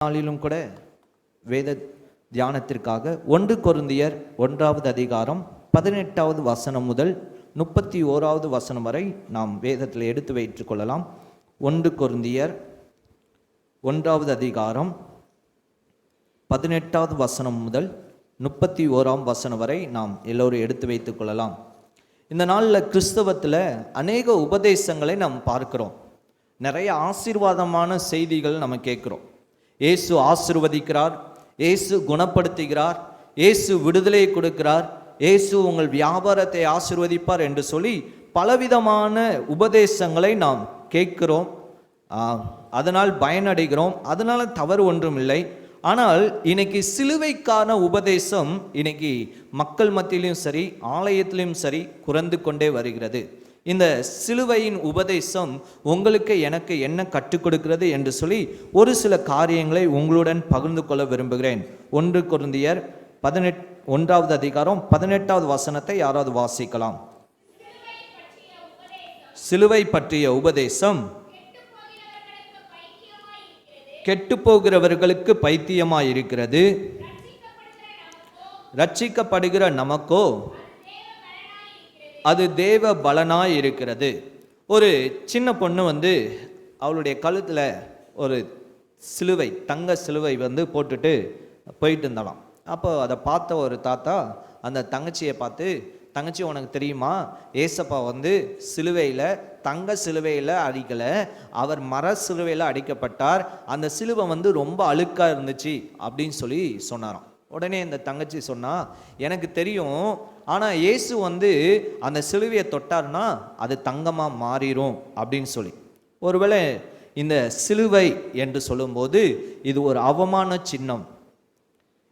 நாளிலும் கூட வேத தியானத்திற்காக 1 கொரிந்தியர் 1வது அதிகாரம் 18வது வசனம் முதல் 31வது வசனம் வரை நாம் வேதத்தில் எடுத்து வைத்துக் கொள்ளலாம். 1 கொரிந்தியர் 1வது அதிகாரம் 18வது வசனம் முதல் 31ஆம் வசனம் வரை நாம் எல்லோரும் எடுத்து வைத்துக் கொள்ளலாம். இந்த நாளில் கிறிஸ்தவத்தில் அநேக உபதேசங்களை நாம் பார்க்கிறோம். நிறைய ஆசீர்வாதமான செய்திகள் நம்ம கேட்குறோம். இயேசு ஆசீர்வதிக்கிறார், இயேசு குணப்படுத்துகிறார், இயேசு விடுதலை கொடுக்கிறார், இயேசு உங்கள் வியாபாரத்தை ஆசீர்வதிப்பார் என்று சொல்லி பலவிதமான உபதேசங்களை நாம் கேட்கிறோம். அதனால் பயனடைகிறோம். அதனால தவறு ஒன்றும் இல்லை. ஆனால் இன்னைக்கு சிலுவைக்கான உபதேசம் இன்னைக்கு மக்கள் மத்தியிலும் சரி, ஆலயத்திலும் சரி குறைந்து கொண்டே வருகிறது. இந்த சிலுவையின் உபதேசம் உங்களுக்கு எனக்கு என்ன கற்றுக் கொடுக்கிறது என்று சொல்லி ஒரு சில காரியங்களை உங்களுடன் பகிர்ந்து கொள்ள விரும்புகிறேன். 1 கொரிந்தியர் 1வது அதிகாரம் 18வது வசனத்தை யாராவது வாசிக்கலாம். சிலுவை பற்றிய உபதேசம் கெட்டு போகிறவர்களுக்கு பைத்தியமாயிருக்கிறது, ரட்சிக்கப்படுகிற நமக்கோ அது தேவ பலனாய் இருக்கிறது. ஒரு சின்ன பொண்ணு அவளுடைய கழுத்தில் ஒரு சிலுவை, தங்க சிலுவை போட்டுட்டு போயிட்டு இருந்தாலாம். அப்போ அதை பார்த்த ஒரு தாத்தா அந்த தங்கச்சியை பார்த்து, தங்கச்சி உனக்கு தெரியுமா, ஏசப்பா சிலுவையில் தங்க சிலுவையில் அடிக்கலை, அவர் மர சிலுவையில் அடிக்கப்பட்டார், அந்த சிலுவை ரொம்ப அழுக்காக இருந்துச்சு அப்படின்னு சொல்லி சொன்னாராம். உடனே இந்த தங்கச்சி சொன்னா, எனக்கு தெரியும், ஆனால் இயேசு அந்த சிலுவையை தொட்டார்னா அது தங்கமாக மாறிடும் அப்படின்னு சொல்லி. ஒருவேளை இந்த சிலுவை என்று சொல்லும்போது இது ஒரு அவமான சின்னம்.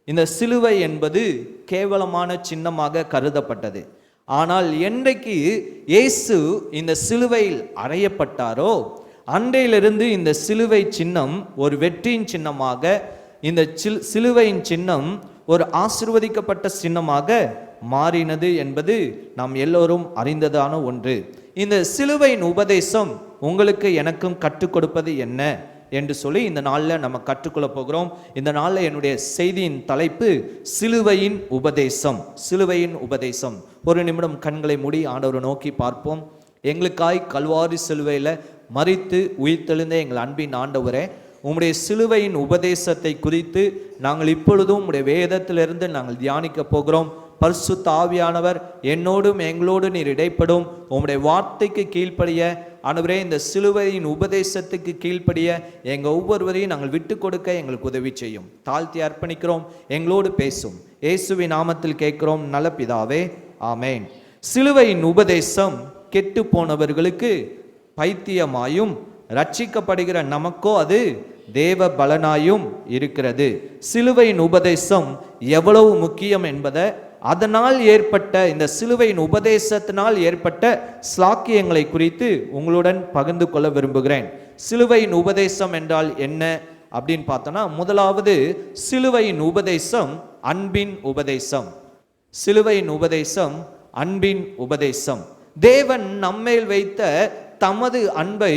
இந்த சிலுவை என்பது கேவலமான சின்னமாக கருதப்பட்டது. ஆனால் என்றைக்கு இயேசு இந்த சிலுவையில் அறையப்பட்டாரோ அன்றையிலிருந்து இந்த சிலுவை சின்னம் ஒரு வெற்றியின் சின்னமாக, இந்த சிலுவையின் சின்னம் ஒரு ஆசீர்வதிக்கப்பட்ட சின்னமாக மாறினது என்பது நாம் எல்லோரும் அறிந்ததான ஒன்று. இந்த சிலுவையின் உபதேசம் உங்களுக்கு எனக்கும் கற்றுக் கொடுப்பது என்ன என்று சொல்லி இந்த நாளில் நம்ம கற்றுக்கொள்ள போகிறோம். இந்த நாளில் என்னுடைய செய்தியின் தலைப்பு சிலுவையின் உபதேசம். சிலுவையின் உபதேசம். ஒரு நிமிடம் கண்களை மூடி ஆண்டவரை நோக்கி பார்ப்போம். எங்களுக்காய் கல்வாரி சிலுவையில் மரித்து உயிர்த்தெழுந்த எங்கள் அன்பின் ஆண்டவரே, உம்முடைய சிலுவையின் உபதேசத்தை குறித்து நாங்கள் இப்பொழுதும் உம்முடைய வேதத்திலிருந்து நாங்கள் தியானிக்க போகிறோம். பரிசுத்த ஆவியானவர் என்னோடும் எங்களோடு நீர் இடைப்படும். உம்முடைய வார்த்தைக்கு கீழ்ப்படிய ஆண்டவரே, இந்த சிலுவையின் உபதேசத்துக்கு கீழ்ப்படிய எங்கள் ஒவ்வொருவரையும் நாங்கள் விட்டு கொடுக்க எங்களுக்கு உதவி செய்யும். தாழ்த்தி அர்ப்பணிக்கிறோம், எங்களோடு பேசும். இயேசுவின் நாமத்தில் கேட்கிறோம் நல்ல பிதாவே, ஆமேன். சிலுவையின் உபதேசம் கெட்டு போனவர்களுக்கு பைத்தியமாயும், ரட்சிக்கப்படுகிற நமக்கோ அது தேவ பலனாயும் இருக்கிறது. சிலுவையின் உபதேசம் எவ்வளவு முக்கியம் என்பதை, அதனால் ஏற்பட்ட இந்த சிலுவையின் உபதேசத்தினால் ஏற்பட்ட ஸ்லாக்கியங்களை குறித்து உங்களுடன் பகிர்ந்து கொள்ள விரும்புகிறேன். சிலுவையின் உபதேசம் என்றால் என்ன அப்படின்னு பார்த்தோன்னா, முதலாவது சிலுவையின் உபதேசம் அன்பின் உபதேசம். சிலுவையின் உபதேசம் அன்பின் உபதேசம். தேவன் நம்மேல் வைத்த தமது அன்பை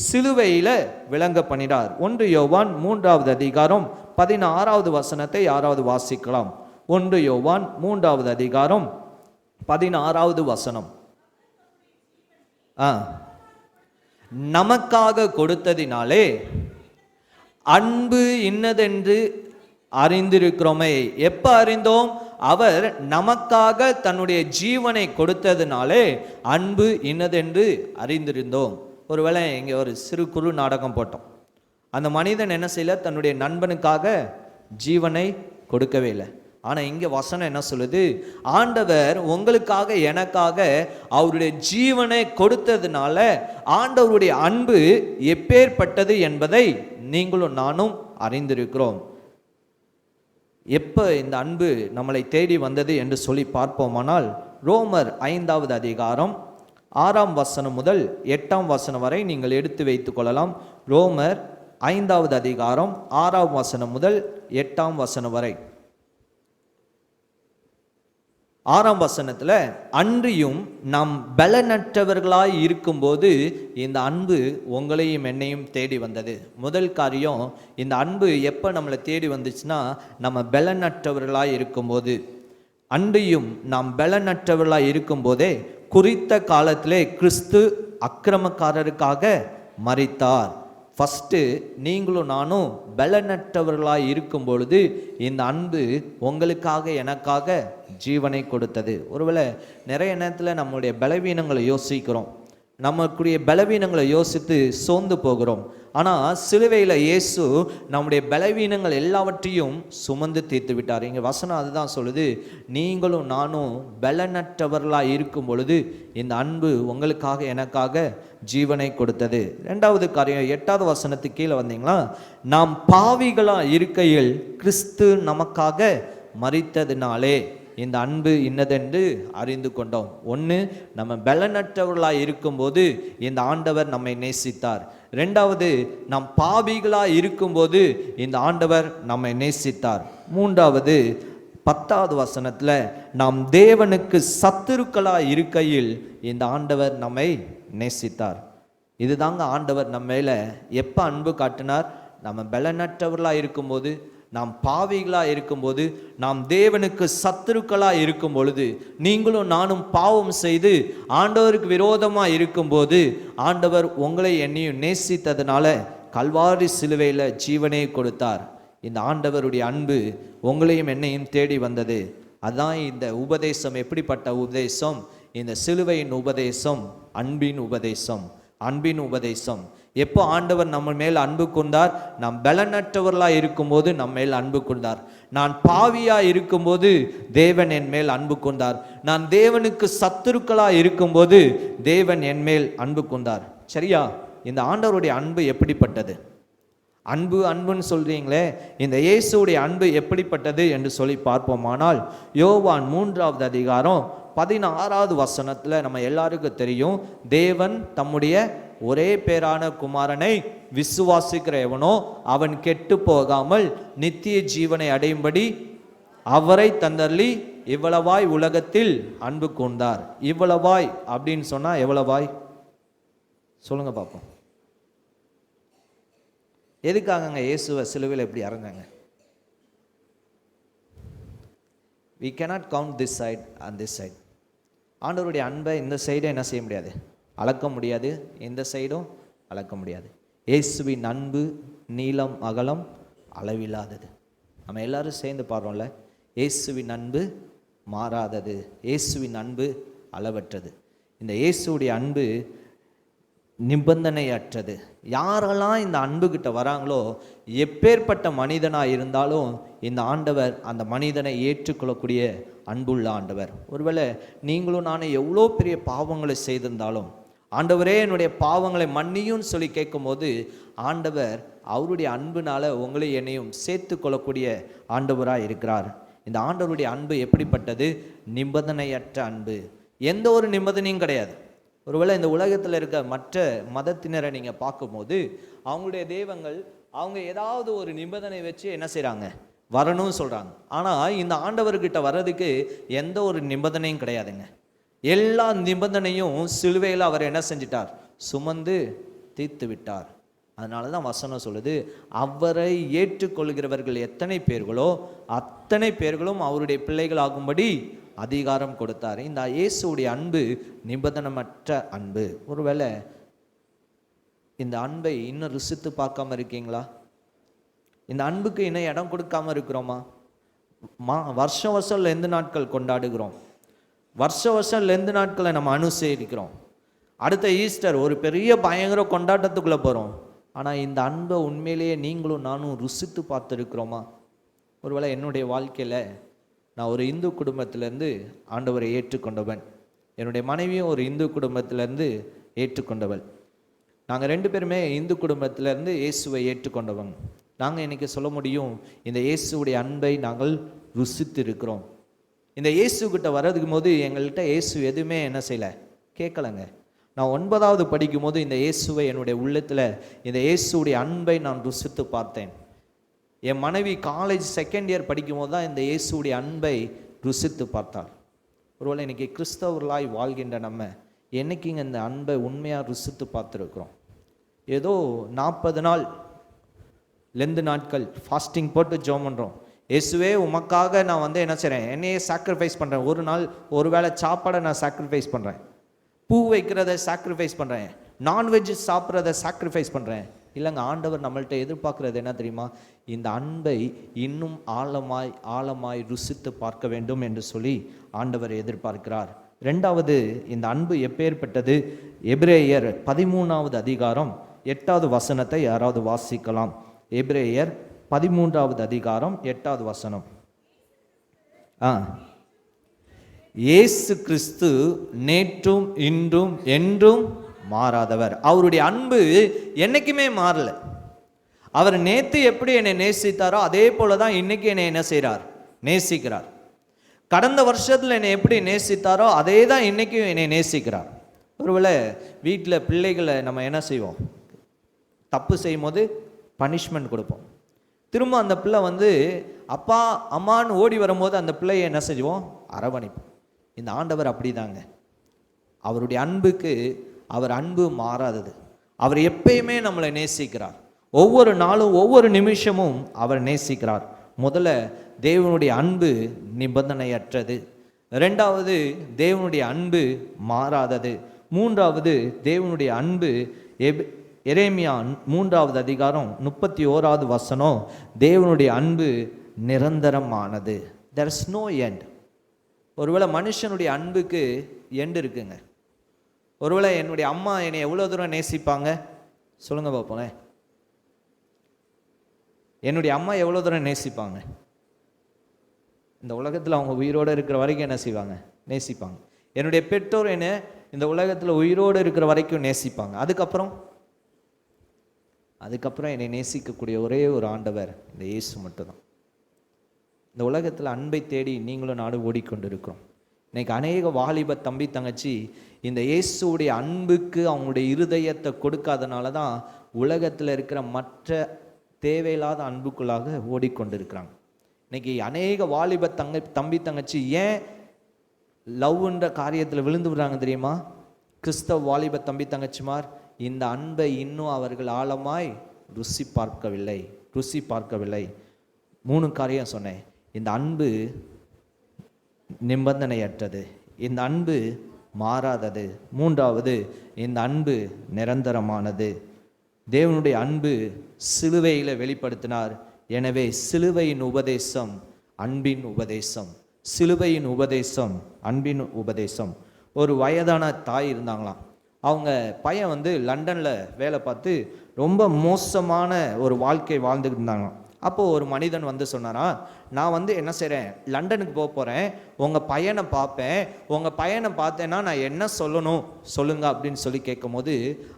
சிலுவையில விளங்க பண்ணினார். 1 யோவான் 3வது அதிகாரம் 16வது வசனத்தை யாராவது வாசிக்கலாம். 1 யோவான் 3வது அதிகாரம் 16வது வசனம். நமக்காக கொடுத்ததினாலே அன்பு இன்னதென்று அறிந்திருக்கிறோமே. எப்ப அறிந்தோம்? அவர் நமக்காக தன்னுடைய ஜீவனை கொடுத்ததுனாலே அன்பு இன்னதென்று அறிந்திருந்தோம். ஒருவேளை இங்கே ஒரு சிறு குறு நாடகம் போட்டோம். அந்த மனிதன் என்ன செய்யல, தன்னுடைய நண்பனுக்காக ஜீவனை கொடுக்கவே இல்லை. ஆனால் இங்கே வசனம் என்ன சொல்லுது? ஆண்டவர் உங்களுக்காக எனக்காக அவருடைய ஜீவனை கொடுத்ததுனால ஆண்டவருடைய அன்பு எப்பேற்பட்டது என்பதை நீங்களும் நானும் அறிந்திருக்கிறோம். எப்போ இந்த அன்பு நம்மளை தேடி வந்தது என்று சொல்லி பார்ப்போமானால், ரோமர் 5வது அதிகாரம் 6ஆம் வசனம் முதல் 8ஆம் வசனம் வரை நீங்கள் எடுத்து வைத்துக் கொள்ளலாம். ரோமர் 5வது அதிகாரம் 6ஆம் வசனம் முதல் 8ஆம் வசனம் வரை. 6ஆம் வசனத்தில், அன்றியும் நாம் பலனற்றவர்களாய் இருக்கும்போது இந்த அன்பு உங்களையும் என்னையும் தேடி வந்தது. முதல் காரியம், இந்த அன்பு எப்போ நம்மளை தேடி வந்துச்சுன்னா, நம்ம பலனற்றவர்களாய் இருக்கும்போது. அன்றியும் நாம் பலனற்றவர்களாய் இருக்கும்போதே குறித்த காலத்திலே கிறிஸ்து அக்கிரமக்காரருக்காக மரித்தார். ஃபஸ்ட்டு நீங்களும் நானும் பலனற்றவர்களாய் இருக்கும் பொழுது இந்த அன்பு உங்களுக்காக எனக்காக ஜீவனை கொடுத்தது. ஒருவேளை நிறைய நேரத்தில் நம்முடைய பலவீனங்களை யோசிக்கிறோம், நமக்குரிய பலவீனங்களை யோசித்து சோர்ந்து போகிறோம். ஆனால் சிலுவையில் இயேசு நம்முடைய பலவீனங்கள் எல்லாவற்றையும் சுமந்து தீர்த்து விட்டார். இங்கே வசனம் அதுதான் சொல்லுது, நீங்களும் நானும் பலனற்றவர்களாக இருக்கும் பொழுது இந்த அன்பு உங்களுக்காக எனக்காக ஜீவனை கொடுத்தது. 2வது காரியம், 8வது வசனத்துக்கு கீழே வந்தீங்களா, நாம் பாவிகளாக இருக்கையில் கிறிஸ்து நமக்காக மரித்ததினாலே இந்த அன்பு இன்னதென்று அறிந்து கொண்டோம். ஒன்று, நம்ம பலனற்றவர்களாக இருக்கும்போது இந்த ஆண்டவர் நம்மை நேசித்தார். 2வது, நாம் பாவிகளாக இருக்கும்போது இந்த ஆண்டவர் நம்மை நேசித்தார். 3வது, 10வது வசனத்தில், நாம் தேவனுக்கு சத்துருக்களாக இருக்கையில் இந்த ஆண்டவர் நம்மை நேசித்தார். இதுதாங்க ஆண்டவர் நம்ம மேலே எப்போ அன்பு காட்டினார்? நம்ம பலனற்றவர்களாக இருக்கும்போது, நாம் பாவிகளாக இருக்கும்போது, நாம் தேவனுக்கு சத்துருக்களாக இருக்கும் பொழுது, நீங்களும் நானும் பாவம் செய்து ஆண்டவருக்கு விரோதமாக இருக்கும்போது ஆண்டவர் உங்களை என்னையும் நேசித்ததுனால கல்வாரி சிலுவையில் ஜீவனை கொடுத்தார். இந்த ஆண்டவருடைய அன்பு உங்களையும் என்னையும் தேடி வந்தது. அதான் இந்த உபதேசம். எப்படிப்பட்ட உபதேசம்? இந்த சிலுவையின் உபதேசம் அன்பின் உபதேசம். அன்பின் உபதேசம். எப்போ ஆண்டவர் நம்ம மேல் அன்பு கொண்டார்? நாம் பலனற்றவர்களாக இருக்கும்போது நம்ம மேல் அன்பு கொண்டார். நான் பாவியாக இருக்கும்போது தேவன் என் மேல் அன்பு கொண்டார். நான் தேவனுக்கு சத்துருக்களாக இருக்கும்போது தேவன் என் மேல் அன்பு கொண்டார். சரியா? இந்த ஆண்டவருடைய அன்பு எப்படிப்பட்டது? அன்பு அன்புன்னு சொல்றீங்களே, இந்த இயேசுடைய அன்பு எப்படிப்பட்டது என்று சொல்லி பார்ப்போமானால், யோவான் 3வது அதிகாரம் 16வது வசனத்தில் நம்ம எல்லாருக்கும் தெரியும், தேவன் தம்முடைய ஒரே பேரான குமாரனை விசுவாசிக்கிற எவனோ அவன் கெட்டு போகாமல் நித்திய ஜீவனை அடையும்படி அவரை தந்தருளி இவ்வளவாய் உலகத்தில் அன்பு கொண்டார். இவ்வளவாய் அப்படின்னு சொன்னா எவ்வளவாய் சொல்லுங்க பார்ப்போம். எதுக்காகங்க இயேசுவை சிலுவையில் எப்படி அறைஞ்சாங்க? we cannot count this side and this side. ஆண்டவருடைய அன்பை இந்த சைடும் என்ன செய்ய முடியாது, அளக்க முடியாது. இந்த சைடும் அளக்க முடியாது. இயேசுவின் அன்பு நீளம் அகலம் அளவில்லாதது. நம்ம எல்லாரும் சேர்ந்து பாடுறோம்ல, இயேசுவின் அன்பு மாறாதது, இயேசுவின் அன்பு அளவற்றது. இந்த இயேசுடைய அன்பு நிபந்தனையற்றது. யாரெல்லாம் இந்த அன்புகிட்ட வராங்களோ, எப்பேற்பட்ட மனிதனாக இருந்தாலும் இந்த ஆண்டவர் அந்த மனிதனை ஏற்றுக்கொள்ளக்கூடிய அன்புள்ள ஆண்டவர். ஒருவேளை நீங்களும் நானும் எவ்வளோ பெரிய பாவங்களை செய்திருந்தாலும், ஆண்டவரே என்னுடைய பாவங்களை மன்னியும் சொல்லி கேட்கும்போது ஆண்டவர் அவருடைய அன்புனால உங்களை என்னையும் சேர்த்து கொள்ளக்கூடிய ஆண்டவராக இருக்கிறார். இந்த ஆண்டவருடைய அன்பு எப்படிப்பட்டது? நிபந்தனையற்ற அன்பு. எந்த ஒரு நிபந்தனையும் கிடையாது. ஒருவேளை இந்த உலகத்தில் இருக்க மற்ற மதத்தினரை நீங்கள் பார்க்கும்போது அவங்களுடைய தெய்வங்கள் அவங்க ஏதாவது ஒரு நிபந்தனை வச்சு என்ன செய்கிறாங்க, வரணும்னு சொல்கிறாங்க. ஆனால் இந்த ஆண்டவர்கிட்ட வர்றதுக்கு எந்த ஒரு நிபந்தனையும் கிடையாதுங்க. எல்லா நிபந்தனையும் சிலுவையில் அவர் என்ன செஞ்சிட்டார், சுமந்து தீர்த்து விட்டார். அதனால தான் வசனம் சொல்லுது, அவரை ஏற்றுக்கொள்கிறவர்கள் எத்தனை பேர்களோ அத்தனை பேர்களும் அவருடைய பிள்ளைகள் ஆகும்படி அதிகாரம் கொடுத்தார். இந்த இயேசுடைய அன்பு நிபந்தனமற்ற அன்பு. ஒருவேளை இந்த அன்பை இன்னும் ருசித்து பார்க்காம இருக்கீங்களா? இந்த அன்புக்கு இன்னும் இடம் கொடுக்காம இருக்கிறோமா? வருஷம் வருஷம் லெந்து நாட்கள் கொண்டாடுகிறோம், வருஷம் வருஷம் லெந்து நாட்களை நம்ம அனுசரிக்கிறோம். அடுத்த ஈஸ்டர் ஒரு பெரிய பயங்கர கொண்டாட்டத்துக்குள்ளே போகிறோம். ஆனால் இந்த அன்பை உண்மையிலேயே நீங்களும் நானும் ருசித்து பார்த்துருக்கிறோமா? ஒருவேளை என்னுடைய வாழ்க்கையில் நான் ஒரு இந்து குடும்பத்திலேருந்து ஆண்டவரை ஏற்றுக்கொண்டவன், என்னுடைய மனைவியும் ஒரு இந்து குடும்பத்திலேருந்து ஏற்றுக்கொண்டவள். நாங்கள் 2 பேருமே இந்து குடும்பத்திலேருந்து இயேசுவை ஏற்றுக்கொண்டவங்க. நாங்கள் இன்றைக்கி சொல்ல முடியும், இந்த இயேசுடைய அன்பை நாங்கள் ருசித்து இருக்கிறோம். இந்த இயேசுக்கிட்ட வர்றதுக்கு போது எங்கள்கிட்ட இயேசு எதுவுமே என்ன செய்யலை, கேட்கலைங்க. நான் 9வது படிக்கும் போது இந்த இயேசுவை என்னுடைய உள்ளத்தில், இந்த இயேசுடைய அன்பை நான் ருசித்து பார்த்தேன். என் மனைவி காலேஜ் 2nd இயர் படிக்கும் போது தான் இந்த இயேசுடைய அன்பை ருசித்து பார்த்தாள். ஒருவேளை இன்னைக்கு கிறிஸ்தவர்களாய் வாழ்கின்ற நம்ம என்னைக்குங்க இந்த அன்பை உண்மையாக ருசித்து பார்த்துருக்குறோம்? ஏதோ 40 நாள் லெந்து நாட்கள் ஃபாஸ்டிங் போட்டு ஜெபம் பண்ணுறோம். இயேசுவே உமக்காக நான் வந்து என்ன செய்கிறேன், என்னையே சாக்ரிஃபைஸ் பண்ணுறேன். ஒரு நாள் ஒரு வேளை சாப்பாடை நான் சாக்ரிஃபைஸ் பண்ணுறேன், பூ வைக்கிறத சாக்ரிஃபைஸ் பண்ணுறேன், நான்வெஜ் சாப்பிட்றத சாக்ரிஃபைஸ் பண்ணுறேன். இல்லைங்க, ஆண்டவர் நம்மள்ட்ட எதிர்பார்க்குறது என்ன தெரியுமா? இந்த அன்பை இன்னும் ஆழமாய் ஆழமாய் ருசித்து பார்க்க வேண்டும் என்று சொல்லி ஆண்டவர் எதிர்பார்க்கிறார். ரெண்டாவது, இந்த அன்பு எப்பேற்பட்டது? எபிரேயர் 13வது அதிகாரம் 8வது வசனத்தை யாராவது வாசிக்கலாம்? எபிரேயர் 13வது அதிகாரம் 8வது வசனம். இயேசு கிறிஸ்து நேற்றும் இன்றும் என்றும் மாறாதவர். அவருடைய அன்பு என்னைக்குமே மாறல. அவர் நேற்று எப்படி என்னை நேசித்தாரோ அதே போல தான் இன்னைக்கு என்னை என்ன செய்கிறார், நேசிக்கிறார். கடந்த வருஷத்தில் என்னை எப்படி நேசித்தாரோ அதே தான் இன்னைக்கும் என்னை நேசிக்கிறார். ஒருவேளை வீட்டில் பிள்ளைகளை நம்ம என்ன செய்வோம், தப்பு செய்யும் போது பனிஷ்மெண்ட் கொடுப்போம். திரும்ப அந்த பிள்ளை வந்து அப்பா அம்மான்னு ஓடி வரும்போது அந்த பிள்ளையை என்ன செய்வோம், அரவணைப்போம். இந்த ஆண்டவர் அப்படி தாங்க. அவருடைய அன்புக்கு, அவர் அன்பு மாறாதது. அவர் எப்பயுமே நம்மளை நேசிக்கிறார். ஒவ்வொரு நாளும் ஒவ்வொரு நிமிஷமும் அவர் நேசிக்கிறார். முதல்ல தேவனுடைய அன்பு நிபந்தனையற்றது. ரெண்டாவது, தேவனுடைய அன்பு மாறாதது. மூன்றாவது, தேவனுடைய அன்பு எரேமியா 3வது அதிகாரம் 31வது வசனம், தேவனுடைய அன்பு நிரந்தரமானது. there is no end. ஒருவேளை மனுஷனுடைய அன்புக்கு எண்டு இருக்குங்க. ஒருவேளை என்னுடைய அம்மா என்னை எவ்வளோ தூரம் நேசிப்பாங்க சொல்லுங்க பார்ப்போம். என்னுடைய அம்மா எவ்வளோ தூரம் நேசிப்பாங்க? இந்த உலகத்தில் அவங்க உயிரோடு இருக்கிற வரைக்கும் என்ன செய்வாங்க, நேசிப்பாங்க. என்னுடைய பெற்றோர் என்ன இந்த உலகத்தில் உயிரோடு இருக்கிற வரைக்கும் நேசிப்பாங்க. அதுக்கப்புறம் என்னை நேசிக்கக்கூடிய ஒரே ஒரு ஆண்டவர் இந்த இயேசு மட்டும்தான். இந்த உலகத்தில் அன்பை தேடி நீங்களும் நானும் ஓடிக்கொண்டு இருக்கிறோம். இன்னைக்கு அநேக வாலிப தம்பி தங்கச்சி இந்த இயேசுடைய அன்புக்கு அவங்களுடைய இருதயத்தை கொடுக்காதனால தான் உலகத்தில் இருக்கிற மற்ற தேவையில்லாத அன்புக்குள்ளாக ஓடிக்கொண்டிருக்கிறாங்க. இன்னைக்கு அநேக வாலிப தம்பி தங்கச்சி ஏன் லவ்ன்ற காரியத்தில் விழுந்து விடுறாங்க தெரியுமா? கிறிஸ்தவ வாலிப தம்பி தங்கச்சிமார் இந்த அன்பை இன்னும் அவர்கள் ஆழமாய் ருசி பார்க்கவில்லை. 3 காரியம் சொன்னேன். இந்த அன்பு நிபந்தனையற்றது, இந்த அன்பு மாறாதது, மூன்றாவது இந்த அன்பு நிரந்தரமானது. தேவனுடைய அன்பு சிலுவையில் வெளிப்படுத்தினார். எனவே சிலுவையின் உபதேசம் அன்பின் உபதேசம், சிலுவையின் உபதேசம் அன்பின் உபதேசம். ஒரு வயதான தாய் இருந்தாங்களாம். அவங்க பையன் வந்து லண்டனில் வேலை பார்த்து ரொம்ப மோசமான ஒரு வாழ்க்கை வாழ்ந்துக்கிட்டு இருந்தாங்களாம். அப்போது ஒரு மனிதன் வந்து சொன்னாரா, நான் வந்து என்ன செய்கிறேன், லண்டனுக்கு போகிறேன், உங்கள் பையனை பார்ப்பேன், உங்கள் பையனை பார்த்தேன்னா நான் என்ன சொல்லணும் சொல்லுங்க அப்படின்னு சொல்லி கேட்கும் போது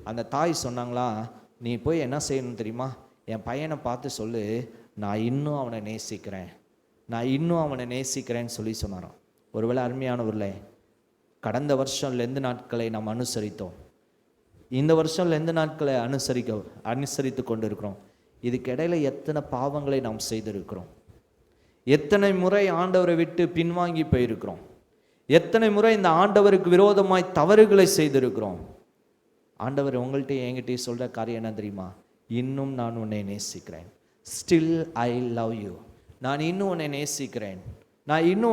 அந்த தாய் சொன்னாங்களா, நீ போய் என்ன செய்யணும் தெரியுமா, என் பையனை பார்த்து சொல்லு, நான் இன்னும் அவனை நேசிக்கிறேன்னு சொல்லி சொன்னாராம். ஒருவேளை அருமையானவர்களே, கடந்த வருஷம் லெந்து நாட்களை நாம் அனுசரித்தோம். இந்த வருஷம் லெந்து நாட்களை அனுசரித்து கொண்டு இருக்கிறோம். இதுக்கு இடையில எத்தனை பாவங்களை நாம் செய்திருக்கிறோம், எத்தனை முறை ஆண்டவரை விட்டு பின்வாங்கி போயிருக்கிறோம், எத்தனை முறை இந்த ஆண்டவருக்கு விரோதமாய் தவறுகளை செய்திருக்கிறோம். ஆண்டவர் உங்கள்கிட்ட என்கிட்ட சொல்கிற காரியம் என்ன தெரியுமா? இன்னும் நான் உன்னை நேசிக்கிறேன். Still I love you. நான் இன்னும்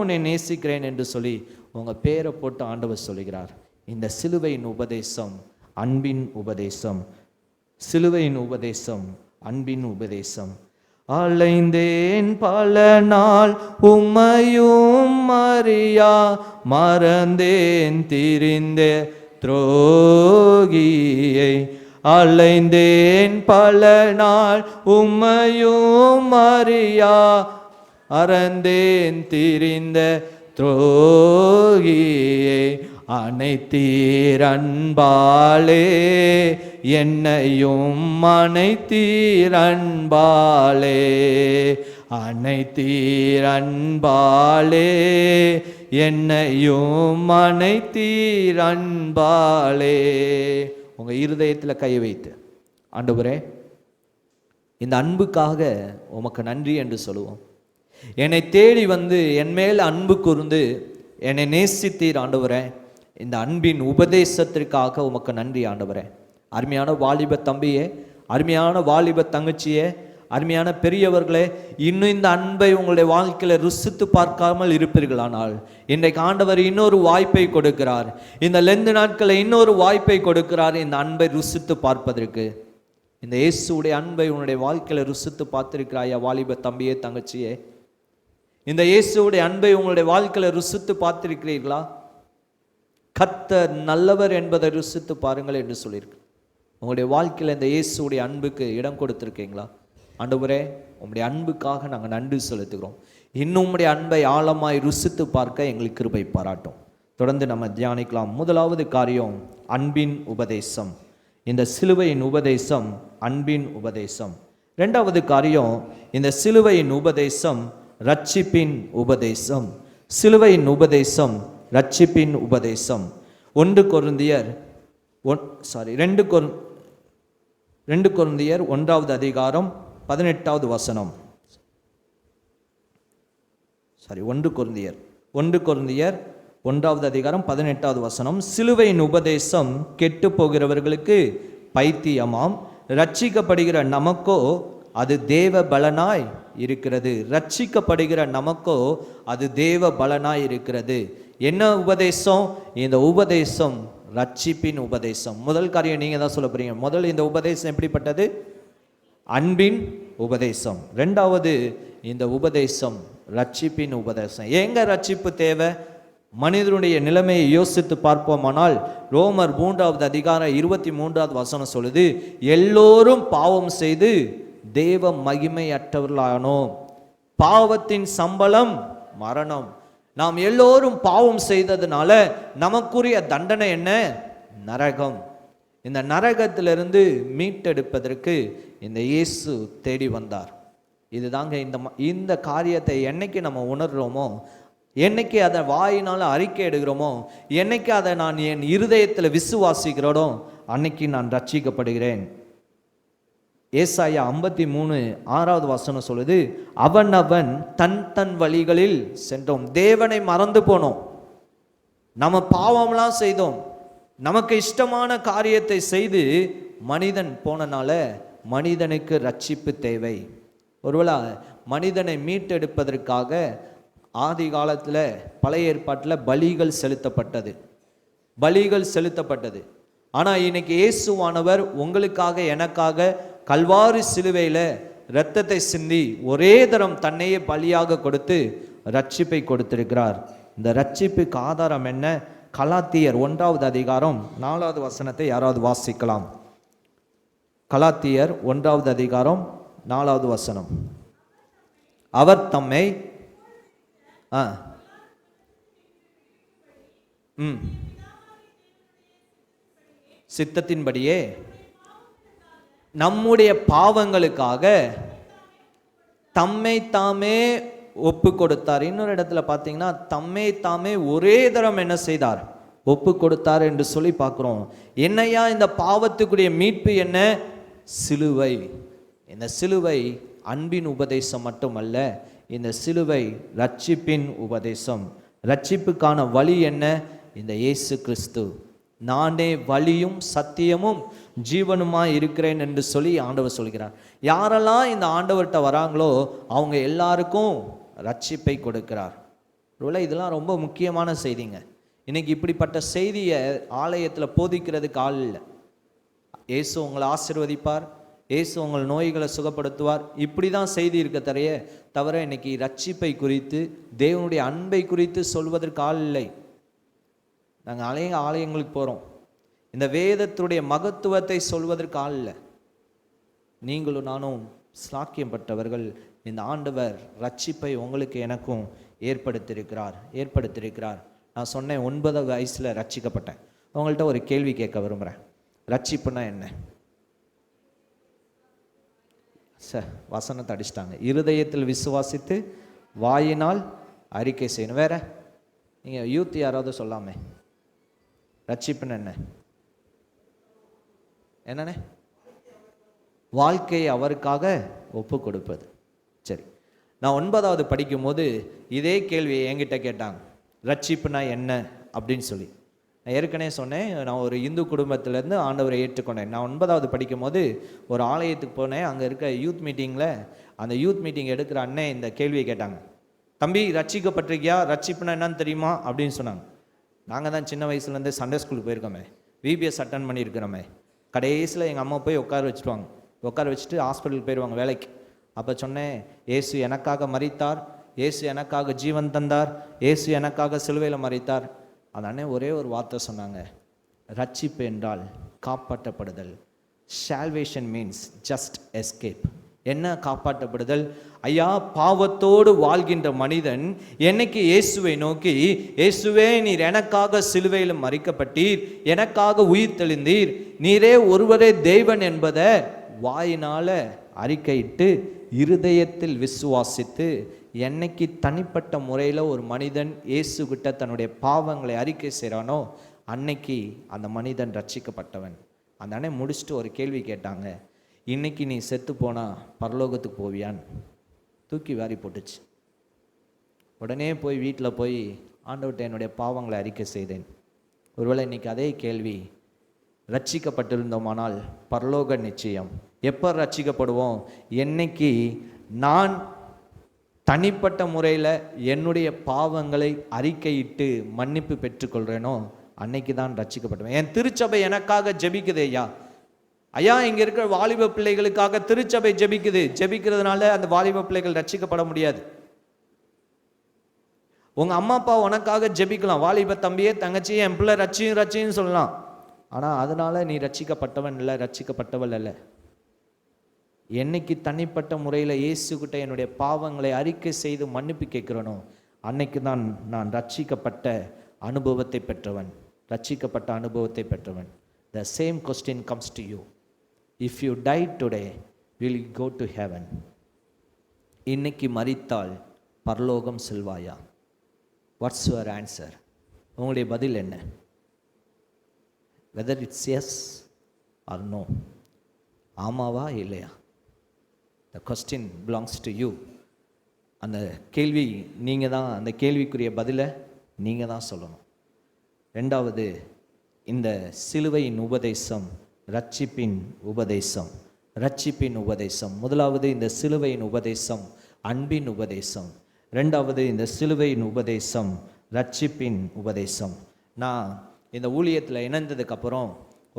உன்னை நேசிக்கிறேன் என்று சொல்லி உங்கள் பேரை போட்டு ஆண்டவர் சொல்லுகிறார். இந்த சிலுவையின் உபதேசம் அன்பின் உபதேசம், சிலுவையின் உபதேசம் அன்பின் உபதேசம். அலைந்தேன் பல நாள் உம்மையும் அறியா, மறந்தேன் திரிந்த துரோகியை. அலைந்தேன் பல நாள் உம்மையும் அறியா, மறந்தேன் திரிந்த துரோகியை. அனைத்தீர் அன்பாலே என்னையும் அனைத்தீர் அன்பாலே, அனைத்தீர் அன்பாலே என்னையும் அனைத்தீர் அன்பாலே. உங்க இருதயத்தில் கை வைத்து, ஆண்டவரே இந்த அன்புக்காக உமக்கு நன்றி என்று சொல்லுவோம். என்னை தேடி வந்து என் மேல் அன்பு கூர்ந்து என்னை நேசித்தீர் ஆண்டவரே. இந்த அன்பின் உபதேசத்திற்காக உமக்கு நன்றி ஆண்டவரே. அருமையான வாலிப தம்பியே, அருமையான வாலிப தங்கச்சியே, அருமையான பெரியவர்களே, இன்னும் இந்த அன்பை உங்களுடைய வாழ்க்கையில் ருசித்து பார்க்காமல் இருப்பீர்களானால் இன்றைக்கு ஆண்டவர் இன்னொரு வாய்ப்பை கொடுக்கிறார். இந்த லெந்து நாட்களில் இன்னொரு வாய்ப்பை கொடுக்கிறார் இந்த அன்பை ருசித்து பார்ப்பதற்கு. இந்த இயேசுடைய அன்பை உன்னுடைய வாழ்க்கையில் ருசித்து பார்த்திருக்கிறாயா வாலிப தம்பியே தங்கச்சியே? இந்த இயேசுடைய அன்பை உங்களுடைய வாழ்க்கையில் ருசித்து பார்த்திருக்கிறீர்களா? கர்த்தர் நல்லவர் என்பதை ருசித்து பாருங்கள் என்று சொல்லியிருக்கு. உங்களுடைய வாழ்க்கையில் இந்த இயேசுடைய அன்புக்கு இடம் கொடுத்துருக்கீங்களா? ஆண்டவரே, உம்முடைய அன்புக்காக நாங்கள் நன்றி செலுத்துகிறோம். இன்னும் உம்முடைய அன்பை ஆழமாய் ருசித்து பார்க்க எங்களுக்கு கிருபை பாராட்டும். தொடர்ந்து நம்ம தியானிக்கலாம். முதலாவது காரியம் அன்பின் உபதேசம். இந்த சிலுவையின் உபதேசம் அன்பின் உபதேசம். இரண்டாவது காரியம் இந்த சிலுவையின் உபதேசம் ரட்சிப்பின் உபதேசம். சிலுவையின் உபதேசம் ரட்சிப்பின் உபதேசம். 2 கொரிந்தியர் 1வது அதிகாரம் 18வது வசனம். 1 கொரிந்தியர் 1வது அதிகாரம் 18வது வசனம். சிலுவையின் உபதேசம் கெட்டு போகிறவர்களுக்கு பைத்தியமாம், ரட்சிக்கப்படுகிற நமக்கோ அது தேவ பலனாய் இருக்கிறது. ரட்சிக்கப்படுகிற நமக்கோ அது தேவ பலனாய் இருக்கிறது. என்ன உபதேசம்? இந்த உபதேசம் ரட்சிப்பின் உபதேசம். முதல் காரியம் நீங்க தான் சொல்ல போறீங்க. முதல் இந்த உபதேசம் எப்படிப்பட்டது? அன்பின் உபதேசம். இரண்டாவது இந்த உபதேசம் ரட்சிப்பின் உபதேசம். எங்க ரட்சிப்பு தேவை? மனிதனுடைய நிலைமையை யோசித்து பார்ப்போமானால் ரோமர் 3வது அதிகாரம் 23வது வசனம் சொல்லுது, எல்லோரும் பாவம் செய்து தேவ மகிமை அற்றவர்களானோம், பாவத்தின் சம்பளம் மரணம். நாம் எல்லோரும் பாவம் செய்ததுனால நமக்குரிய தண்டனை என்ன? நரகம். இந்த நரகத்திலிருந்து மீட்டெடுப்பதற்கு இந்த இயேசு தேடி வந்தார். இதுதாங்க இந்த காரியத்தை என்னைக்கு நம்ம உணர்றோமோ, என்னைக்கு அதை வாயினால் அறிக்கை எடுக்கிறோமோ, என்னைக்கு அதை நான் என் இருதயத்தில் விசுவாசிக்கிறோனோ, அன்னைக்கு நான் ரட்சிக்கப்படுகிறேன். ஏசாயா 53:6வது வசனம் சொல்லுது, அவன் தன் வழிகளில் சென்றோம். தேவனை மறந்து போனோம், நம்ம பாவம்லாம் செய்தோம், நமக்கு இஷ்டமான காரியத்தை செய்து மனிதன் போனனால மனிதனுக்கு ரட்சிப்பு தேவை. ஒருவேளை மனிதனை மீட்டெடுப்பதற்காக ஆதி காலத்தில் பழைய ஏற்பாட்டில் பலிகள் செலுத்தப்பட்டது. ஆனால் இன்னைக்கு இயேசுவானவர் உங்களுக்காக எனக்காக கல்வாரி சிலுவையில் இரத்தத்தை சிந்தி ஒரே தரம் தன்னையே பலியாக கொடுத்து ரட்சிப்பை கொடுத்திருக்கிறார். இந்த ரட்சிப்புக்கு ஆதாரம் என்ன? கலாத்தியர் 1வது அதிகாரம் 4வது வசனத்தை யாராவது வாசிக்கலாம். கலாத்தியர் 1வது அதிகாரம் 4வது வசனம். அவர் தம்மை சித்தத்தின்படியே நம்முடைய பாவங்களுக்காக தம்மை தாமே ஒப்பு கொடுத்தார். இன்னொரு இடத்துல பார்த்தீங்கன்னா தம்மை தாமே ஒரே தரம் என்ன செய்தார்? ஒப்பு கொடுத்தார் என்று சொல்லி பார்க்குறோம். என்னையா இந்த பாவத்துக்குரிய மீட்பு என்ன? சிலுவை. இந்த சிலுவை அன்பின் உபதேசம் மட்டுமல்ல, இந்த சிலுவை ரட்சிப்பின் உபதேசம். ரட்சிப்புக்கான வழி என்ன? இந்த இயேசு கிறிஸ்து, நானே வழியும் சத்தியமும் ஜீவனுமாய் இருக்கிறேன் என்று சொல்லி ஆண்டவர் சொல்கிறார். யாரெல்லாம் இந்த ஆண்டவர்கிட்ட வராங்களோ அவங்க எல்லாருக்கும் ரட்சிப்பை கொடுக்கிறார். ஒருவேளை இதெல்லாம் ரொம்ப முக்கியமான செய்திங்க. இன்னைக்கு இப்படிப்பட்ட செய்தியை ஆலயத்தில் போதிக்கிறதுக்கு ஆள் இல்லை. இயேசு உங்களை ஆசீர்வதிப்பார், இயேசு உங்கள் நோய்களை சுகப்படுத்துவார், இப்படி தான் செய்தி இருக்க தவிர இன்னைக்கு ரட்சிப்பை குறித்து தேவனுடைய அன்பை குறித்து சொல்வதற்கு ஆள் இல்லை. நாங்கள் ஆலயங்களுக்கு போகிறோம், இந்த வேதத்துடைய மகத்துவத்தை சொல்வதற்கு ஆள் இல்லை. நீங்களும் நானும் ஸ்லாக்கியம் பட்டவர்கள். இந்த ஆண்டவர் ரட்சிப்பை உங்களுக்கு எனக்கும் ஏற்படுத்தியிருக்கிறார். நான் சொன்னேன் 9 வயசில் ரட்சிக்கப்பட்டேன். உங்கள்கிட்ட ஒரு கேள்வி கேட்க விரும்புகிறேன். ரட்சிப்புனா என்ன? வசனத்தை அடிச்சிட்டாங்க. இருதயத்தில் விசுவாசித்து வாயினால் அறிக்கை செய்யணும். வேற நீங்கள் யூத் யாராவது சொல்லாமே. ரட்சிப்புன்னு என்னண்ணே? வாழ்க்கையை அவருக்காக ஒப்பு கொடுப்பது. சரி, நான் 9வது படிக்கும் போது இதே கேள்வியை என்கிட்ட கேட்டாங்க. ரட்சிப்புனா என்ன அப்படின்னு சொல்லி. நான் ஏற்கனவே சொன்னேன், நான் ஒரு இந்து குடும்பத்திலேருந்து ஆண்டவரை ஏற்றுக்கொண்டேன். நான் 9வது படிக்கும் போது ஒரு ஆலயத்துக்கு போனேன். அங்கே இருக்க யூத் மீட்டிங்கில் அந்த யூத் மீட்டிங் எடுக்கிற அண்ணன் இந்த கேள்வியை கேட்டாங்க, தம்பி ரட்சிக்கப்பட்டிருக்கியா, ரட்சிப்புனா என்னன்னு தெரியுமா அப்படின்னு சொன்னாங்க. நாங்கள் தான் சின்ன வயசுலேருந்து சண்டே ஸ்கூலுக்கு போயிருக்கோமே, விபிஎஸ் அட்டன் பண்ணியிருக்கிறோமே. கடைசியில் எங்கள் அம்மா போய் உட்கார வச்சுருவாங்க, உட்கார வச்சுட்டு ஹாஸ்பிட்டலுக்கு போயிடுவாங்க வேலைக்கு. அப்போ சொன்னேன், இயேசு எனக்காக மரித்தார், இயேசு எனக்காக ஜீவன் தந்தார், இயேசு எனக்காக சிலுவையில் மரித்தார். அதானே ஒரே ஒரு வார்த்தை சொன்னாங்க, ரட்சிப்பு என்றால் காப்பாற்றப்படுதல். Salvation means just escape. என்ன காப்பாற்றப்படுதல்? ஐயா, பாவத்தோடு வாழ்கின்ற மனிதன் என்னைக்கு இயேசுவை நோக்கி, இயேசுவே நீர் எனக்காக சிலுவையில் மரிக்கப்பட்டீர், எனக்காக உயிர் தெளிந்தீர், நீரே ஒருவரே தேவன் என்பதை வாயினால அறிக்கையிட்டு இருதயத்தில் விசுவாசித்து, என்னைக்கு தனிப்பட்ட முறையில் ஒரு மனிதன் இயேசு கிட்ட தன்னுடைய பாவங்களை அறிக்கை செய்கிறானோ அன்னைக்கு அந்த மனிதன் ரட்சிக்கப்பட்டவன். அந்த அண்ணன் முடிச்சுட்டு ஒரு கேள்வி கேட்டாங்க, இன்னைக்கு நீ செத்து போனா பரலோகத்துக்கு போவியான்னு. தூக்கி வாரி போட்டுச்சு. உடனே போய் வீட்டில் போய் ஆண்டவர்கிட்ட என்னுடைய பாவங்களை அறிக்கை செய்தேன். ஒருவேளை இன்னைக்கு அதே கேள்வி, ரட்சிக்கப்பட்டிருந்தோமானால் பரலோக நிச்சயம். எப்போ ரட்சிக்கப்படுவோம்? என்னைக்கு நான் தனிப்பட்ட முறையில் என்னுடைய பாவங்களை அறிக்கையிட்டு மன்னிப்பு பெற்றுக்கொள்கிறேனோ அன்னைக்கு தான் ரட்சிக்கப்பட்டுவேன். என் திருச்சபை எனக்காக ஜெபிக்குது ஐயா. ஐயா, இங்கே இருக்கிற வாலிப பிள்ளைகளுக்காக திருச்சபை ஜெபிக்குது. ஜெபிக்கிறதுனால அந்த வாலிப பிள்ளைகள் ரட்சிக்கப்பட முடியாது. உங்கள் அம்மா அப்பா உனக்காக ஜெபிக்கலாம், வாலிப தம்பியே தங்கச்சியே என் பிள்ளை ரட்சியும் சொல்லலாம். ஆனால் அதனால நீ ரட்சிக்கப்பட்டவன் இல்லை, ரட்சிக்கப்பட்டவள் அல்ல. என்னைக்கு தனிப்பட்ட முறையில் இயேசுகிட்ட என்னுடைய பாவங்களை அறிக்கை செய்து மன்னிப்பு கேட்கிறனோ அன்னைக்கு தான் நான் ரட்சிக்கப்பட்ட அனுபவத்தை பெற்றவன், ரட்சிக்கப்பட்ட அனுபவத்தை பெற்றவன். The same question comes to you. If you die today, will you go to heaven? இன்னைக்கு மரித்தால் பரலோகம் செல்வாயா? What's your answer? உங்களுடைய பதில் என்ன? Whether it's yes or no. ஆமாவா இல்லையா? The question belongs to you. அந்த கேள்வி நீங்கள் தான், அந்த கேள்விக்குரிய பதிலை நீங்கள் தான் சொல்லணும். ரெண்டாவது, இந்த சிலுவையின் உபதேசம் ரட்சிப்பின் உபதேசம். ரட்சிப்பின் உபதேசம். முதலாவது இந்த சிலுவையின் உபதேசம் அன்பின் உபதேசம். ரெண்டாவது இந்த சிலுவையின் உபதேசம் ரட்சிப்பின் உபதேசம். நான் இந்த ஊழியத்தில் இணைந்ததுக்கப்புறம்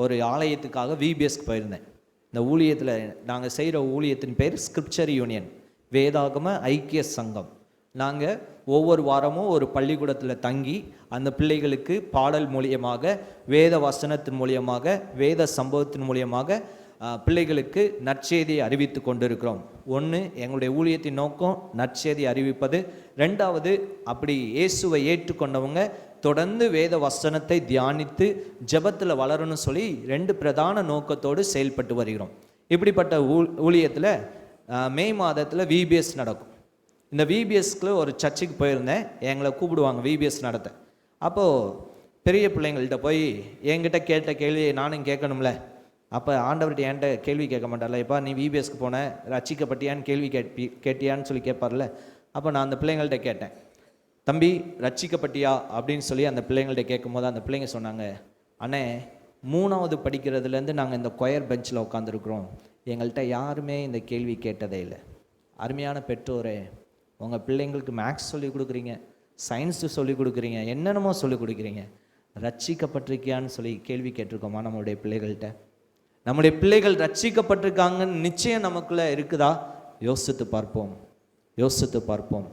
ஒரு ஆலயத்துக்காக விபிஎஸ்க்கு போயிருந்தேன். இந்த ஊழியத்தில் நாங்கள் செய்கிற ஊழியத்தின் பேர் ஸ்கிரிப்சர் யூனியன், வேதாகம ஐக்கிய சங்கம். நாங்கள் ஒவ்வொரு வாரமும் ஒரு பள்ளிக்கூடத்தில் தங்கி அந்த பிள்ளைகளுக்கு பாடல் மூலியமாக, வேத வசனத்தின் மூலியமாக, வேத சம்பவத்தின் மூலியமாக பிள்ளைகளுக்கு நற்செய்தியை அறிவித்து கொண்டிருக்கிறோம். ஒன்று, எங்களுடைய ஊழியத்தின் நோக்கம் நற்செய்தி அறிவிப்பது. ரெண்டாவது, அப்படி இயேசுவை ஏற்றுக்கொண்டவங்க தொடர்ந்து வேத வசனத்தை தியானித்து ஜெபத்தில் வளரணும்னு சொல்லி 2 பிரதான நோக்கத்தோடு செயல்பட்டு வருகிறோம். இப்படிப்பட்ட ஊழியத்தில் மே மாதத்தில் விபிஎஸ் நடக்கும். இந்த விபிஎஸ்க்கு ஒரு சர்ச்சுக்கு போயிருந்தேன். எங்களை கூப்பிடுவாங்க விபிஎஸ் நடத்த. அப்போது பெரிய பிள்ளைங்கள்ட்ட போய் என்கிட்ட கேட்ட கேள்வியை நானும் கேட்கணும்ல. அப்போ ஆண்டவர்கிட்ட என்கிட்ட கேள்வி கேட்க மாட்டார்ல, இப்போ நீ விபிஎஸ்க்கு போன ரட்சிக்கப்பட்டியான்னு கேள்வி கேட்டியான்னு சொல்லி கேட்பார்ல. அப்போ நான் அந்த பிள்ளைங்கள்ட்ட கேட்டேன், தம்பி ரட்சிக்கப்பட்டியா அப்படின்னு சொல்லி அந்த பிள்ளைங்கள்ட்ட கேட்கும் போது அந்த பிள்ளைங்க சொன்னாங்க, அண்ணே 3வது படிக்கிறதுலேருந்து நாங்கள் இந்த கொயர் பெஞ்சில் உட்காந்துருக்குறோம், எங்கள்கிட்ட யாருமே இந்த கேள்வி கேட்டதே இல்லை. அருமையான பெற்றோரே, உங்கள் பிள்ளைங்களுக்கு மேக்ஸ் சொல்லிக் கொடுக்குறீங்க, சயின்ஸு சொல்லிக் கொடுக்குறீங்க, என்னென்னமோ சொல்லிக் கொடுக்குறீங்க, ரட்சிக்கப்பட்டிருக்கியான்னு சொல்லி கேள்வி கேட்டிருக்கோமா நம்மளுடைய பிள்ளைகள்கிட்ட? நம்முடைய பிள்ளைகள் ரட்சிக்கப்பட்டிருக்காங்கன்னு நிச்சயம் நமக்குள்ளே இருக்குதா? யோசித்து பார்ப்போம், யோசித்து பார்ப்போம்.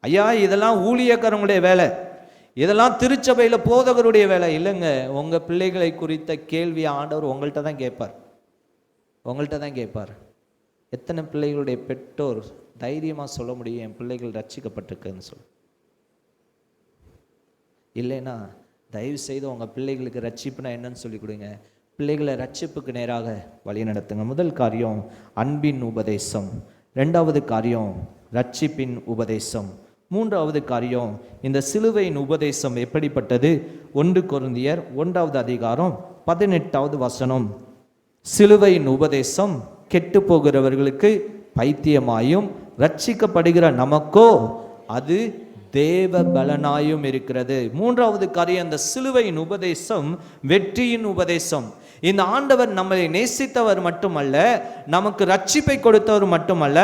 ஐயா, இதெல்லாம் ஊழியக்காரங்களுடைய வேலை, இதெல்லாம் திருச்சபையில் போதகருடைய வேலை இல்லைங்க. உங்கள் பிள்ளைகளை குறித்த கேள்வி ஆண்டவர் உங்கள்கிட்ட தான் கேட்பார், உங்கள்கிட்ட தான் கேட்பார். எத்தனை பிள்ளைகளுடைய பெற்றோர் தைரியமாக சொல்ல முடியும் என் பிள்ளைகள் ரட்சிக்கப்பட்டிருக்குன்னு சொல்லி? இல்லைன்னா தயவு செய்து உங்கள் பிள்ளைகளுக்கு ரட்சிப்புனா என்னன்னு சொல்லி கொடுங்க. பிள்ளைகளை ரட்சிப்புக்கு நேராக வழி நடத்துங்க. முதல் காரியம் அன்பின் உபதேசம். ரெண்டாவது காரியம் ரட்சிப்பின் உபதேசம். மூன்றாவது காரியம் இந்த சிலுவையின் உபதேசம் எப்படிப்பட்டது? 1 கொரிந்தியர் 1வது அதிகாரம் 18வது வசனம். சிலுவையின் உபதேசம் கெட்டு போகிறவர்களுக்கு பைத்தியமாயும் ரட்சிக்கப்படுகிற நமக்கோ அது தேவ பலனாயும் இருக்கிறது. மூன்றாவது காரியம், அந்த சிலுவையின் உபதேசம் வெற்றியின் உபதேசம். இந்த ஆண்டவர் நம்மை நேசித்தவர் மட்டுமல்ல, நமக்கு ரட்சிப்பை கொடுத்தவர் மட்டுமல்ல,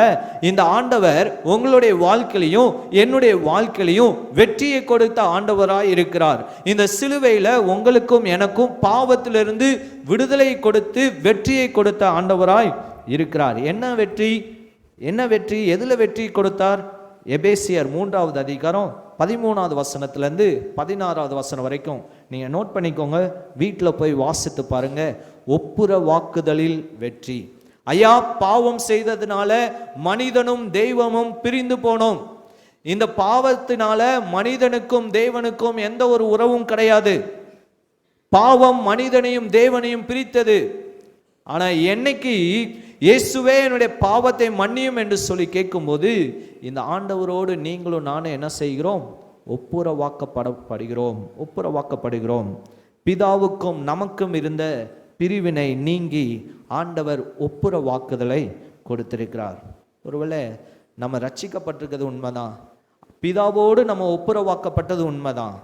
இந்த ஆண்டவர் உங்களுடைய வாழ்க்கையிலையும் என்னுடைய வாழ்க்கையிலையும் வெற்றியை கொடுத்த ஆண்டவராய் இருக்கிறார். இந்த சிலுவையில் உங்களுக்கும் எனக்கும் பாவத்திலிருந்து விடுதலை கொடுத்து வெற்றியை கொடுத்த ஆண்டவராய் இருக்கிறார். என்ன வெற்றி? என்ன வெற்றி? எதில் வெற்றி கொடுத்தார்? எபேசியர் 3வது அதிகாரம் 13வது வசனத்திலேருந்து 16வது வசனம் வரைக்கும் நீங்கள் நோட் பண்ணிக்கோங்க, வீட்டில் போய் வாசித்து பாருங்க. ஒப்புர வாக்குதலில் வெற்றி. ஐயா, பாவம் செய்ததுனால மனிதனும் தெய்வமும் பிரிந்து போனோம். இந்த பாவத்தினால மனிதனுக்கும் தேவனுக்கும் எந்த ஒரு உறவும் கிடையாது. பாவம் மனிதனையும் தேவனையும் பிரித்தது. ஆனால் என்னைக்கு இயேசுவே என்னுடைய பாவத்தை மன்னியும் என்று சொல்லி கேட்கும்போது, இந்த ஆண்டவரோடு நீங்களும் நானும் என்ன செய்கிறோம்? ஒப்புரவாக்கப்படுகிறோம். பிதாவுக்கும் நமக்கும் இருந்த பிரிவினை நீங்கி ஆண்டவர் ஒப்புரவாக்குதலை கொடுத்திருக்கிறார். ஒருவேளை நம்ம ரட்சிக்கப்பட்டிருக்கிறது உண்மைதான், பிதாவோடு நம்ம ஒப்புரவாக்கப்பட்டது உண்மைதான்.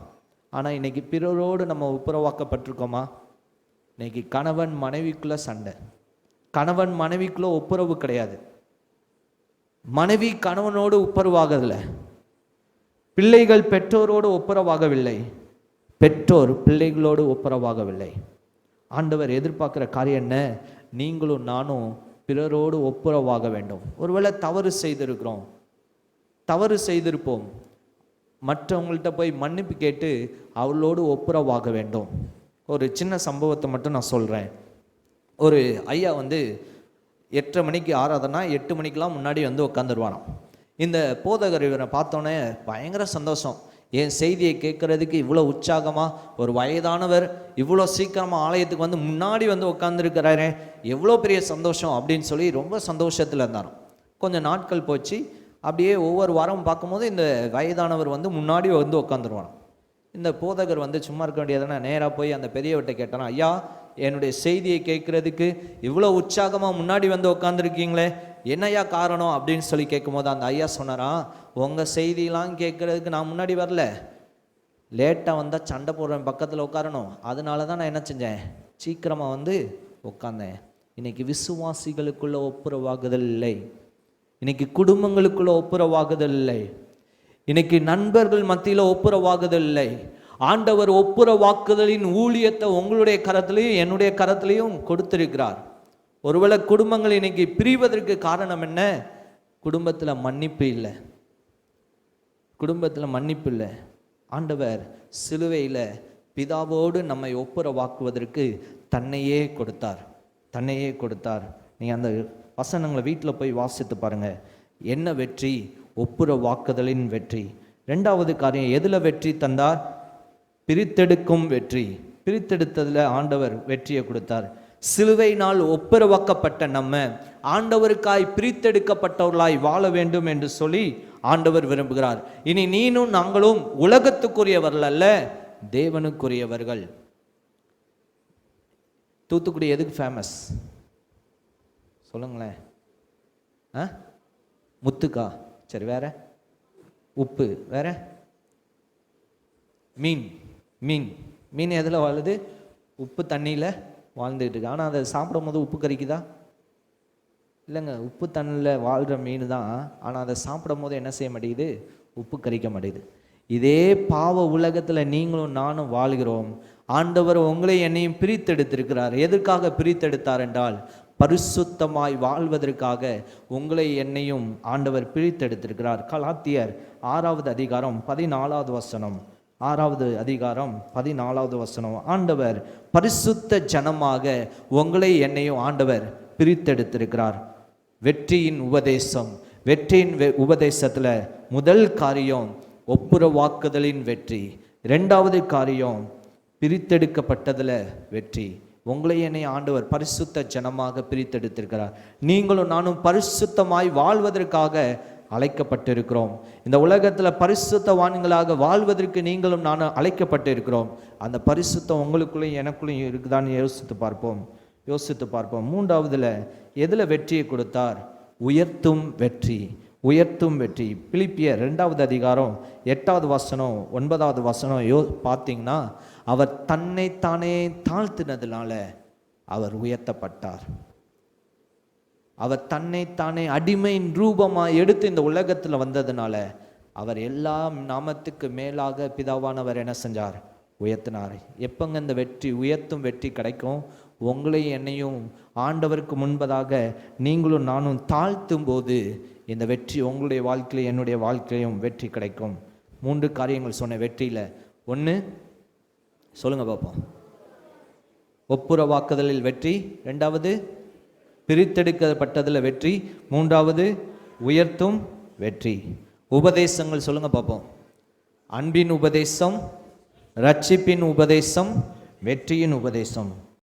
ஆனால் இன்னைக்கு பிறரோடு நம்ம ஒப்புரவாக்கப்பட்டிருக்கோமா? இன்னைக்கு கணவன் மனைவிக்குள்ள சண்டை, கணவன் மனைவிக்குள்ள ஒப்புரவு கிடையாது, மனைவி கணவனோடு ஒப்புரவாகவில்லை, பிள்ளைகள் பெற்றோரோடு ஒப்புரவாகவில்லை, பெற்றோர் பிள்ளைகளோடு ஒப்புரவாகவில்லை. ஆண்டவர் எதிர்பார்க்குற காரியம் என்ன? நீங்களும் நானும் பிறரோடு ஒப்புரவாக வேண்டும். ஒருவேளை தவறு செய்திருப்போம், மற்றவங்கள்ட்ட போய் மன்னிப்பு கேட்டு அவளோடு ஒப்புரவாக வேண்டும். ஒரு சின்ன சம்பவத்தை மட்டும் நான் சொல்கிறேன். ஒரு ஐயா 8:30 மணிக்கு ஆராதனா, 8 மணிக்கெலாம் முன்னாடி உட்காந்துருவாராம். இந்த போதகர் இவரை பார்த்தோன்னே பயங்கர சந்தோஷம். என் செய்தியை கேட்குறதுக்கு இவ்வளோ உற்சாகமாக ஒரு வயதானவர் இவ்வளோ சீக்கிரமாக ஆலயத்துக்கு முன்னாடி உட்காந்துருக்கிறாரே, எவ்வளோ பெரிய சந்தோஷம் அப்படின்னு சொல்லி ரொம்ப சந்தோஷத்தில் இருந்தாராம். கொஞ்சம் நாட்கள் போச்சு. அப்படியே ஒவ்வொரு வாரம் பார்க்கும்போது இந்த வயதானவர் முன்னாடி உட்காந்துருவாராம். இந்த போதகர் சும்மா இருக்க வேண்டியதுன்னா நேராக போய் அந்த பெரியவர்கிட்ட கேட்டானா, ஐயா, என்னுடைய செய்தியை கேட்குறதுக்கு இவ்வளோ உற்சாகமாக முன்னாடி உட்காந்துருக்கீங்களே, என்னையா காரணம் அப்படின்னு சொல்லி கேட்கும்போது அந்த ஐயா சொன்னாராம், உங்கள் செய்தியெலாம் கேட்குறதுக்கு நான் முன்னாடி வரல, லேட்டாக வந்தால் சண்டை போடுறேன், பக்கத்தில் உட்காரணும், அதனால தான் நான் என்ன செஞ்சேன், சீக்கிரமாக உட்காந்தேன். இன்னைக்கு விசுவாசிகளுக்குள்ள ஒப்புரவாகுதல் இல்லை, இன்னைக்கு குடும்பங்களுக்குள்ள ஒப்புரவாகுதல் இல்லை, இன்னைக்கு நண்பர்கள் மத்தியில் ஒப்புரவாகுதல் இல்லை. ஆண்டவர் ஒப்புரவாக்குதலின் ஊழியத்தை உங்களுடைய கரத்திலையும் என்னுடைய கரத்திலையும் கொடுத்திருக்கிறார். ஒருவேளை குடும்பங்கள் இன்னைக்கு பிரிவதற்கு காரணம் என்ன? குடும்பத்தில் மன்னிப்பு இல்லை. ஆண்டவர் சிலுவையில் பிதாவோடு நம்மை ஒப்புரவாக்குவதற்கு தன்னையே கொடுத்தார். நீங்கள் அந்த வசனங்களை வீட்டில் போய் வாசித்து பாருங்க. என்ன வெற்றி? ஒப்புரவாக்குதலின் வெற்றி. 2வது காரியம், எதில் வெற்றி தந்தார்? பிரித்தெடுக்கும் வெற்றி. பிரித்தெடுத்ததில் ஆண்டவர் வெற்றியை கொடுத்தார். சிலுவையினால் ஒப்புரவாக்கப்பட்ட நம்ம ஆண்டவருக்காய் பிரித்தெடுக்கப்பட்டவர்களாய் வாழ வேண்டும் என்று சொல்லி ஆண்டவர் விரும்புகிறார். இனி நீனும் நாங்களும் உலகத்துக்குரியவர்கள் அல்ல, தேவனுக்குரியவர்கள். தூத்துக்குடி எதுக்கு ஃபேமஸ் சொல்லுங்களேன்? முத்துக்கா? சரி, வேற? உப்பு. வேற? மீன் எதில் வாழுது? உப்பு தண்ணியில் வாழ்ந்துக்கிட்டு இருக்கு. ஆனால் அதை சாப்பிடும் போது உப்பு கறிக்குதா? இல்லைங்க, உப்பு தண்ணியில் வாழ்கிற மீன் தான். ஆனால் அதை சாப்பிடும் போது என்ன செய்ய மாட்டேங்குது? உப்பு கறிக்க மாட்டேங்குது. இதே பாவ உலகத்தில் நீங்களும் நானும் வாழ்கிறோம். ஆண்டவர் உங்களை என்னையும் பிரித்தெடுத்திருக்கிறார். எதற்காக பிரித்தெடுத்தார் என்றால், பரிசுத்தமாய் வாழ்வதற்காக உங்களை என்னையும் ஆண்டவர் பிரித்தெடுத்திருக்கிறார். கலாத்தியர் 6வது அதிகாரம் 14வது வசனம். 6வது அதிகாரம் 14வது வசனம். ஆண்டவர் பரிசுத்த ஜனமாக உங்களை என்னையும் ஆண்டவர் பிரித்தெடுத்திருக்கிறார். வெற்றியின் உபதேசத்தில் முதல் காரியம் ஒப்புரவாக்குதலின் வெற்றி. 2வது காரியம் பிரித்தெடுக்கப்பட்டதில் வெற்றி. உங்களை என்னை ஆண்டவர் பரிசுத்த ஜனமாக பிரித்தெடுத்திருக்கிறார். நீங்களும் நானும் பரிசுத்தமாய் வாழ்வதற்காக அழைக்கப்பட்டிருக்கிறோம். இந்த உலகத்தில் பரிசுத்தவான்களாக வாழ்வதற்கு நீங்களும் நானும் அழைக்கப்பட்டிருக்கிறோம். அந்த பரிசுத்தம் உங்களுக்குள்ளேயும் எனக்குள்ளேயும் இருக்குதான்னு யோசித்து பார்ப்போம். 3வதுல எதில் வெற்றியை கொடுத்தார்? உயர்த்தும் வெற்றி. உயர்த்தும் வெற்றி. பிலிப்பியர் 2வது அதிகாரம் 8வது வசனம் 9வது வசனம் பார்த்தீங்கன்னா, அவர் தன்னைத்தானே தாழ்த்தினதுனால அவர் உயர்த்தப்பட்டார். அவர் தன்னைத்தானே அடிமையின் ரூபமாக எடுத்து இந்த உலகத்தில் வந்ததுனால அவர் எல்லா நாமத்துக்கு மேலாக பிதாவானவர் என்ன செஞ்சார்? உயர்த்தினார். எப்பங்க இந்த வெற்றி, உயர்த்தும் வெற்றி கிடைக்கும்? உங்களையும் என்னையும் ஆண்டவருக்கு முன்பதாக நீங்களும் நானும் தாழ்த்தும் போது இந்த வெற்றி உங்களுடைய வாழ்க்கையிலும் என்னுடைய வாழ்க்கையிலும் வெற்றி கிடைக்கும். 3 காரியங்கள் சொன்ன வெற்றியில். 1, சொல்லுங்க பார்ப்போம். ஒப்புரவாக்குதலில் வெற்றி. 2வது பிரித்தெடுக்கப்பட்டதில் வெற்றி. 3வது உயர்த்தும் வெற்றி. உபதேசங்கள் சொல்லுங்க பார்ப்போம். அன்பின் உபதேசம், ரட்சிப்பின் உபதேசம், வெற்றியின் உபதேசம்.